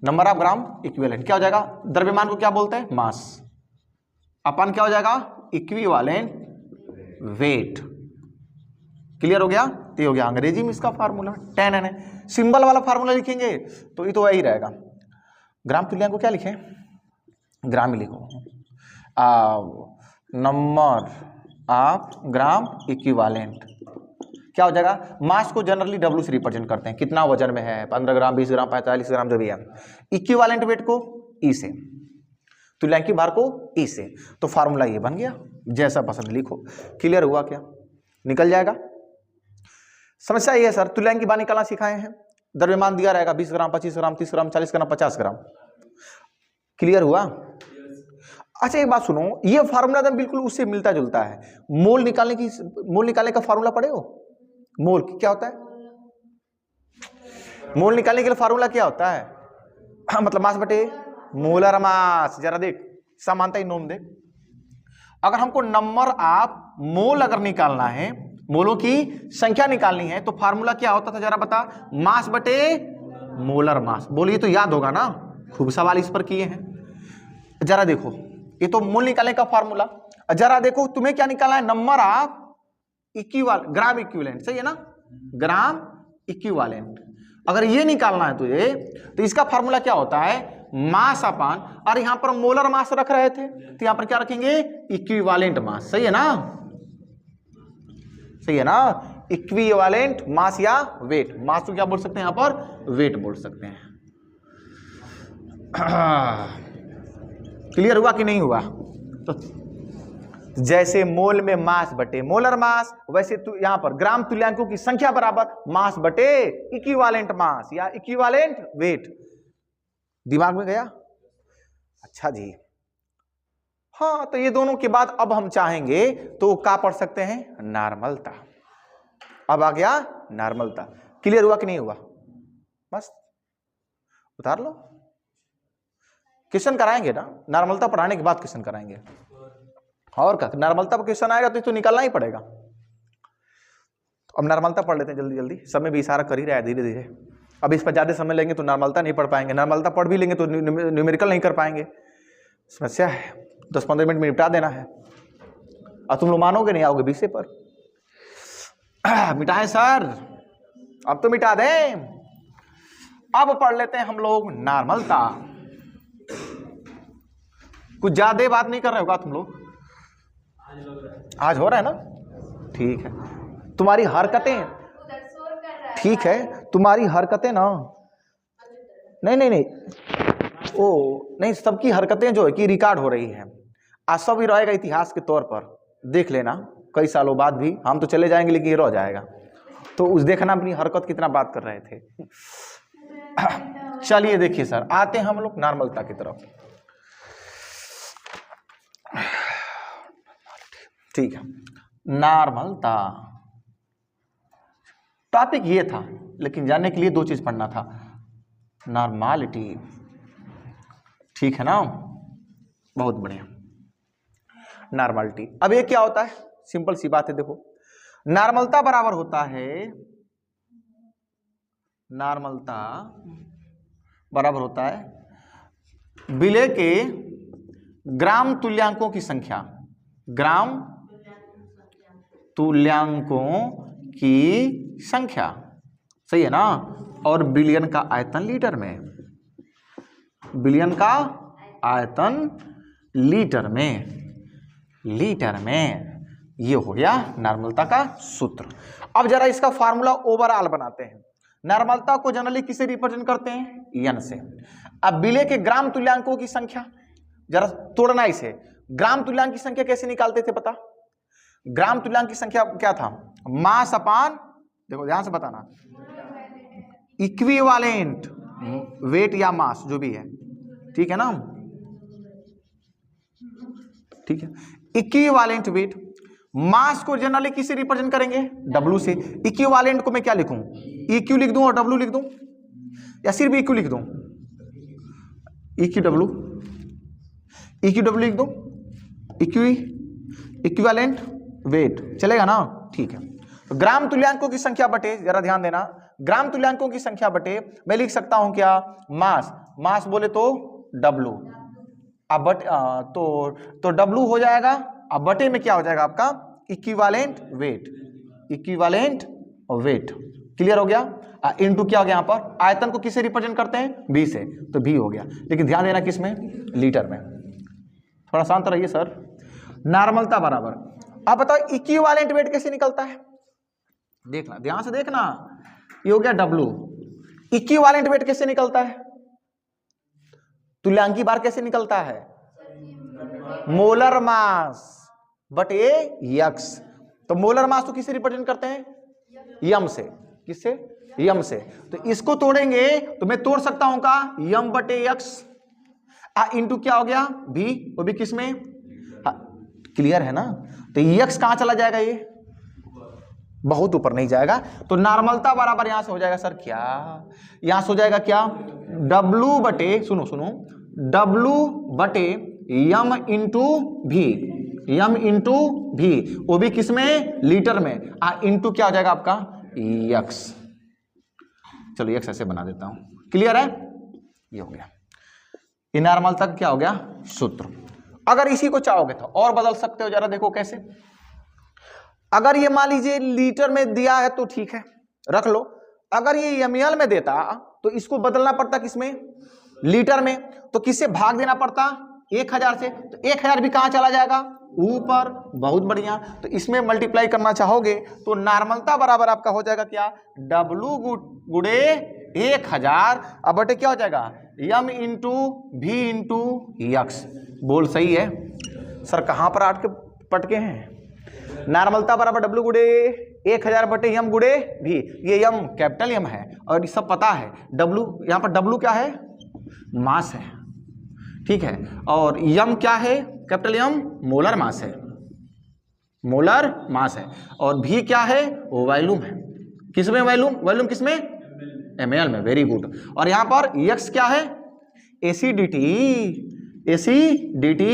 नंबर ऑफ ग्राम इक्विवेलेंट क्या हो जाएगा, द्रव्यमान को क्या बोलते हैं, मास, अपन क्या हो जाएगा, इक्विवेलेंट वेट। क्लियर हो गया, तो हो गया अंग्रेजी में इसका फार्मूला 10n है। सिंबल वाला फार्मूला लिखेंगे तो ये तो वही रहेगा, ग्राम तुल्यांक को क्या लिखें, ग्राम ही लिखो, नंबर ऑफ ग्राम इक्विवेलेंट क्या हो जाएगा, मास को जनरली W से रिप्रेजेंट करते हैं, कितना वजन में है, 15 ग्राम 20 ग्राम 45 ग्राम जो भी है, इक्विवेलेंट वेट को E से, तुल्यांकी भार को E से, तो फार्मूला ये बन गया, जैसा पसंद लिखो। क्लियर हुआ क्या, निकल जाएगा। समस्या ये है सर, तुल्यांकी भार निकालना सिखाए हैं, द्रव्यमान दिया रहेगा 20 ग्राम 25 ग्राम 30 ग्राम 40 ग्राम 50 ग्राम। क्लियर हुआ। अच्छा एक बात सुनो, ये फार्मूला तो बिल्कुल उससे मिलता जुलता है, मोल निकालने का फार्मूला पढ़े हो, मोल क्या होता है, मोल निकालने के लिए फार्मूला क्या होता है, मतलब मास बटे मोलर मास। जरा देख समानता ही नोम देख, अगर हमको नंबर ऑफ मोल अगर निकालना है, मोलों की संख्या निकालनी है, तो फार्मूला क्या होता था जरा बता, मास बटे मोलर मास। बोलिए तो याद होगा ना, खूब सवाल इस पर किए हैं। जरा देखो ये तो मोल निकालने का फार्मूला, जरा देखो तुम्हें क्या निकालना है, नंबर ऑफ ग्राम इक्विवेलेंट, सही है ना, ग्राम इक्विवेलेंट। अगर ये निकालना है तुझे तो इसका फार्मूला क्या होता है, मास अपान, और यहां पर मोलर मास रख रहे थे तो यहां पर क्या रखेंगे, इक्विवेलेंट मास, सही है ना, सही है ना, इक्विवेलेंट मास या वेट, मास को क्या बोल सकते हैं यहां पर, वेट बोल सकते हैं। क्लियर हुआ कि नहीं हुआ। तो जैसे मोल में मास बटे मोलर मास, वैसे यहां पर ग्राम तुल्यांकों की संख्या बराबर मास बटे इक्विवेलेंट मास या इक्विवेलेंट वेट। दिमाग में गया, अच्छा जी। हाँ तो ये दोनों के बाद अब हम चाहेंगे तो क्या पढ़ सकते हैं, नॉर्मलता। अब आ गया नॉर्मलता। क्लियर हुआ कि नहीं हुआ, बस उतार लो, क्वेश्चन कराएंगे ना, नॉर्मलता पढ़ाने के बाद क्वेश्चन कराएंगे, और क्या, नॉर्मलता पर क्वेश्चन आएगा तो निकालना ही पड़ेगा। तो अब नॉर्मलता पढ़ लेते हैं जल्दी जल्दी, समय भी इशारा कर ही रहा है धीरे धीरे। अब इस पर ज्यादा समय लेंगे तो नॉर्मलता नहीं पढ़ पाएंगे, नॉर्मलता पढ़ भी लेंगे तो न्यूमेरिकल नहीं कर पाएंगे, समस्या है। 10-15 मिनट में निपटा देना है, और तुम लोग मानोगे नहीं, आओगे विषय पर। मिटाएं सर, अब तो मिटा दें। अब पढ़ लेते हैं हम लोग नॉर्मलता। कुछ ज्यादा बात नहीं कर रहे होगा तुम लोग, आज हो रहा है ना, ठीक है। तुम्हारी हरकतें ठीक है, तुम्हारी हरकतें ना, नहीं ओ नहीं, सबकी हरकतें जो है कि रिकॉर्ड हो रही है, आज सब ही रहेगा इतिहास के तौर पर, देख लेना कई सालों बाद भी, हम तो चले जाएंगे लेकिन ये रह जाएगा, तो उस देखना अपनी हरकत कितना बात कर रहे थे। चलिए देखिए सर, आते हैं हम लोग नॉर्मलता की तरफ। ठीक है, नॉर्मलता टॉपिक ये था, लेकिन जानने के लिए 2 चीज पढ़ना था, नॉर्मालिटी, ठीक है ना, बहुत बढ़िया, नॉर्मलिटी। अब ये क्या होता है, सिंपल सी बात है, देखो नॉर्मलता बराबर होता है, नॉर्मलता बराबर होता है विलय के ग्राम तुल्यांकों की संख्या, ग्राम तुल्यांकों की संख्या, सही है ना, और बिलियन का आयतन लीटर में, बिलियन का आयतन लीटर में, ये हो गया नॉर्मलता का सूत्र। अब जरा इसका फार्मूला ओवरऑल बनाते हैं। नॉर्मलता को जनरली किसे रिप्रेजेंट करते हैं, एन से। अब विलय के ग्राम तुल्यांकों की संख्या, जरा तोड़ना इसे, ग्राम तुल्यांक की संख्या कैसे निकालते थे पता, ग्राम तुल्यांक की संख्या क्या था, मास अपान, देखो ध्यान से बताना, इक्विवेलेंट वेट या मास जो भी है, ठीक है ना, ठीक है, इक्विवेलेंट वेट। मास को जनरली किससे रिप्रेजेंट करेंगे, डब्ल्यू से। इक्विवेलेंट को मैं क्या लिखूं, इक्यू लिख दूं और डब्ल्यू लिख दूं, या सिर्फ इक्यू लिख दूं, इक्यू डब्ल्यू लिख दूं, इक्विवेलेंट वेट चलेगा ना, ठीक है। तो ग्राम तुल्यांकों की संख्या बटे, जरा ध्यान देना, ग्राम तुल्यांकों की संख्या बटे मैं लिख सकता हूं क्या, मास बोले तो डब्ल्यू, अब बट तो डब्ल्यू हो जाएगा, अब बटे में क्या हो जाएगा आपका, इक्विवेलेंट वेट, क्लियर हो गया। इनटू क्या हो गया, यहाँ पर आयतन को किससे रिप्रेजेंट करते हैं, बी से, तो बी हो गया, लेकिन ध्यान देना किसमें, लीटर में। थोड़ा शांत रहिए सर। नॉर्मलता बराबर, अब बताओ इक्विवेलेंट वेट कैसे निकलता है, देखना ध्यान से देखना, ये हो गया डब्ल्यू। इक्विवेलेंट वेट कैसे निकलता है, तुल्यांकी भार कैसे निकलता है, मोलर मास बटे यक्स। तो मोलर मास तो किससे रिप्रेजेंट करते हैं, यम से, किससे, यम से। तो इसको तोड़ेंगे तो मैं तोड़ सकता हूं का, यम बटे यक्स, इंटू क्या हो गया, भी, वो भी किसमें, क्लियर है ना। तो यक्स कहां चला जाएगा, ये बहुत ऊपर नहीं जाएगा, तो नॉर्मलता बराबर यहां से हो जाएगा सर क्या, यहां से हो जाएगा क्या, डब्लू बटे, सुनो डब्लू बटे यम इंटू भी, वो भी किसमें, लीटर में, इंटू क्या हो जाएगा आपका, यक्स। चलो यक्स ऐसे बना देता हूं, क्लियर है, ये हो गया, ये नॉर्मलता का क्या हो गया, सूत्र। अगर इसी को चाहोगे तो और बदल सकते हो, जरा देखो कैसे। अगर ये मान लीजिए लीटर में दिया है तो ठीक है, रख लो। अगर ये एमएल में देता तो इसको बदलना पड़ता किसमें, लीटर में, तो किससे भाग देना पड़ता, 1000 से, तो 1000 भी कहां चला जाएगा, ऊपर, बहुत बढ़िया। तो इसमें मल्टीप्लाई करना चाहोगे तो नॉर्मलता बराबर आपका हो जाएगा क्या, डब्लू गुड़े 1000, अब बटे क्या हो जाएगा, यम इंटू भी इंटू यक्स। बोल सही है सर, कहां पर आट के पटके हैं। नॉर्मलता बराबर डब्ल्यू गुड़े 1000 बटे यम गुड़े भी, ये यम कैपिटल यम है और सब पता है, डब्ल्यू यहां पर डब्ल्यू क्या है, मास है, ठीक है, और यम क्या है, कैपिटल यम मोलर मास है, और भी क्या है, वो वॉल्यूम है, किसमें वॉल्यूम किसमें, एमएल में, वेरी गुड। और यहां पर यक्स क्या है, एसिडिटी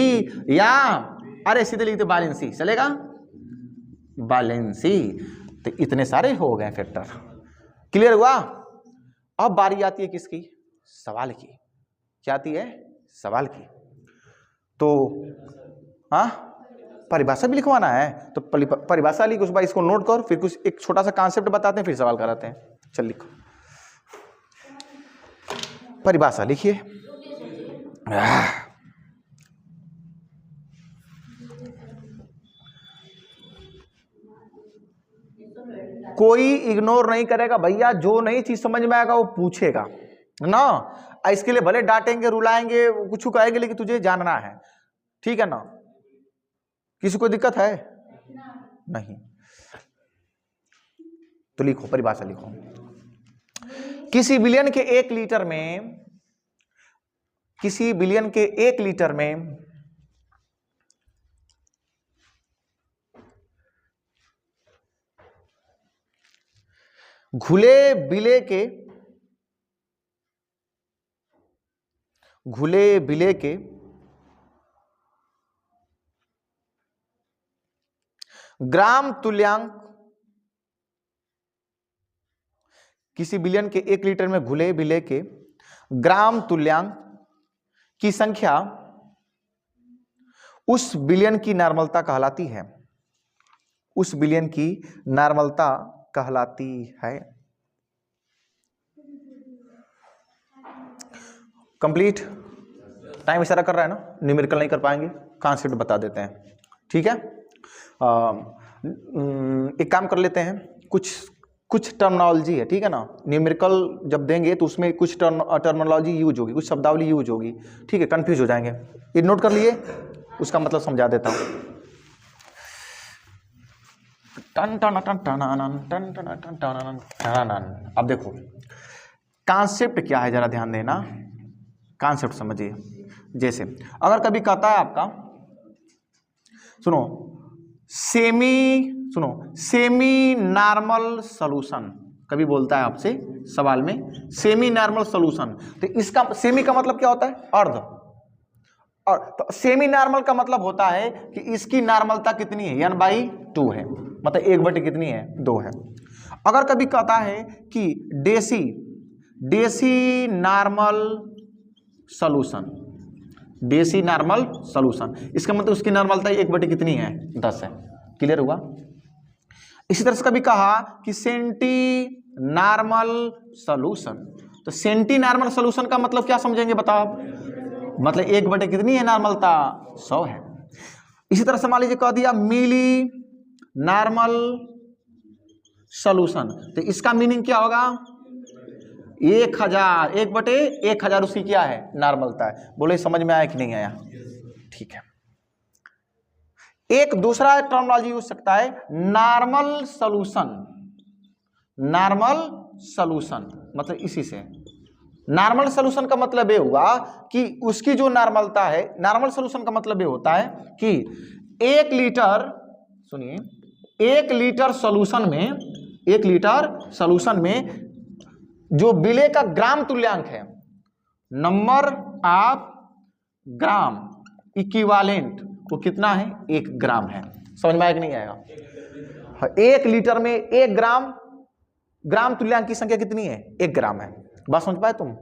या अरे सीधे लिखते बैलेंसी चलेगा, बैलेंसी। तो इतने सारे हो गए फैक्टर, क्लियर हुआ। अब बारी आती है किसकी, सवाल की, क्या आती है, सवाल की। तो परिभाषा भी लिखवाना है, तो परिभाषा लिख, उस बार इसको नोट कर, फिर कुछ एक छोटा सा कॉन्सेप्ट बताते हैं, फिर सवाल कराते हैं। चल लिखो, परिभाषा लिखिए। कोई इग्नोर नहीं करेगा भैया, जो नई चीज समझ में आएगा वो पूछेगा ना, इसके लिए भले डांटेंगे, रुलाएंगे, कुछ कहेंगे, लेकिन तुझे जानना है, ठीक है ना। किसी को दिक्कत है, नहीं, तो लिखो, परिभाषा लिखो। किसी बिलियन के 1 लीटर में, किसी बिलियन के 1 लीटर में घुले बिले के घुले बिले के ग्राम तुल्यांक, किसी विलयन के 1 लीटर में घुले बिले के ग्राम तुल्यांक की संख्या उस विलयन की नॉर्मलता कहलाती है, उस विलयन की नॉर्मलता कहलाती है। कंप्लीट। टाइम इशारा कर रहा है ना, न्यूमेरिकल नहीं कर पाएंगे, कॉन्सेप्ट बता देते हैं, ठीक है। एक काम कर लेते हैं, कुछ टर्मिनोलॉजी है, ठीक है ना, न्यूमेरिकल जब देंगे तो उसमें कुछ टर्मिनोलॉजी यूज होगी, कुछ शब्दावली यूज होगी, ठीक है, कंफ्यूज हो जाएंगे। ये नोट कर लिए, उसका मतलब समझा देता हूं। अब देखो कॉन्सेप्ट क्या है, जरा ध्यान देना, कॉन्सेप्ट समझिए। जैसे अगर कभी कहता है आपका, सुनो, सेमी नॉर्मल सॉल्यूशन, कभी बोलता है आपसे सवाल में सेमी नॉर्मल सॉल्यूशन, तो इसका सेमी का मतलब क्या होता है? अर्ध। और तो सेमी नॉर्मल का मतलब होता है कि इसकी नॉर्मलता कितनी है, n/2 है, मतलब 1/, कितनी है, 2 है। अगर कभी कहता है कि deci normal solution, deci normal solution, इसका मतलब उसकी नॉर्मलता 1/, कितनी है, 10 है। क्लियर हुआ? इसी तरह से कभी कहा कि सेंटी नॉर्मल सॉल्यूशन, तो सेंटी नॉर्मल सॉल्यूशन का मतलब क्या समझेंगे बताओ आप? मतलब 1/, कितनी है नॉर्मलता, 100 है। इसी तरह से मान लीजिए कह दिया मिली नॉर्मल सॉल्यूशन, तो इसका मीनिंग क्या होगा? 1000, 1/1000 उसकी क्या है, नॉर्मलता है। बोले समझ में आया कि नहीं आया? ठीक है। एक दूसरा टर्मिनोलॉजी यूज सकता है नॉर्मल सॉल्यूशन, नॉर्मल सॉल्यूशन मतलब इसी से, नॉर्मल सॉल्यूशन का मतलब ये हुआ कि उसकी जो नॉर्मलता है, नॉर्मल सॉल्यूशन का मतलब ये होता है कि 1 लीटर, सुनिए, 1 लीटर सॉल्यूशन में, 1 लीटर सॉल्यूशन में जो विलय का ग्राम तुल्यांक है, नंबर ऑफ ग्राम इक्विवेलेंट, वो कितना है, 1 ग्राम है। समझ में आया कि नहीं आएगा? 1 लीटर में 1 ग्राम, ग्राम तुल्यांक की संख्या कितनी है, 1 ग्राम है। बात समझ पाए तुम?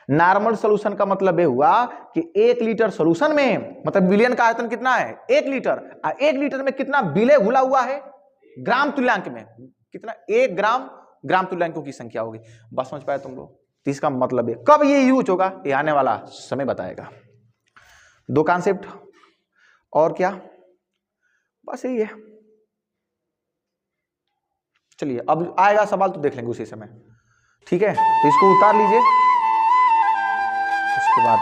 नॉर्मल सॉल्यूशन का मतलब ये हुआ कि 1 लीटर सॉल्यूशन में, मतलब विलयन का आयतन कितना है, 1 लीटर, 1 लीटर में कितना विलय घुला हुआ है, ग्राम तुल्यांक में कितना, 1 ग्राम ग्राम तुल्यांकों की संख्या होगी। बात समझ पाए तुम लोग? तो इसका मतलब है कब ये यूज होगा, ये आने वाला समय बताएगा। 2 कॉन्सेप्ट और क्या, बस यही है। चलिए अब आएगा सवाल तो देख लेंगे उसी समय, ठीक है। तो इसको उतार लीजिए, उसके बाद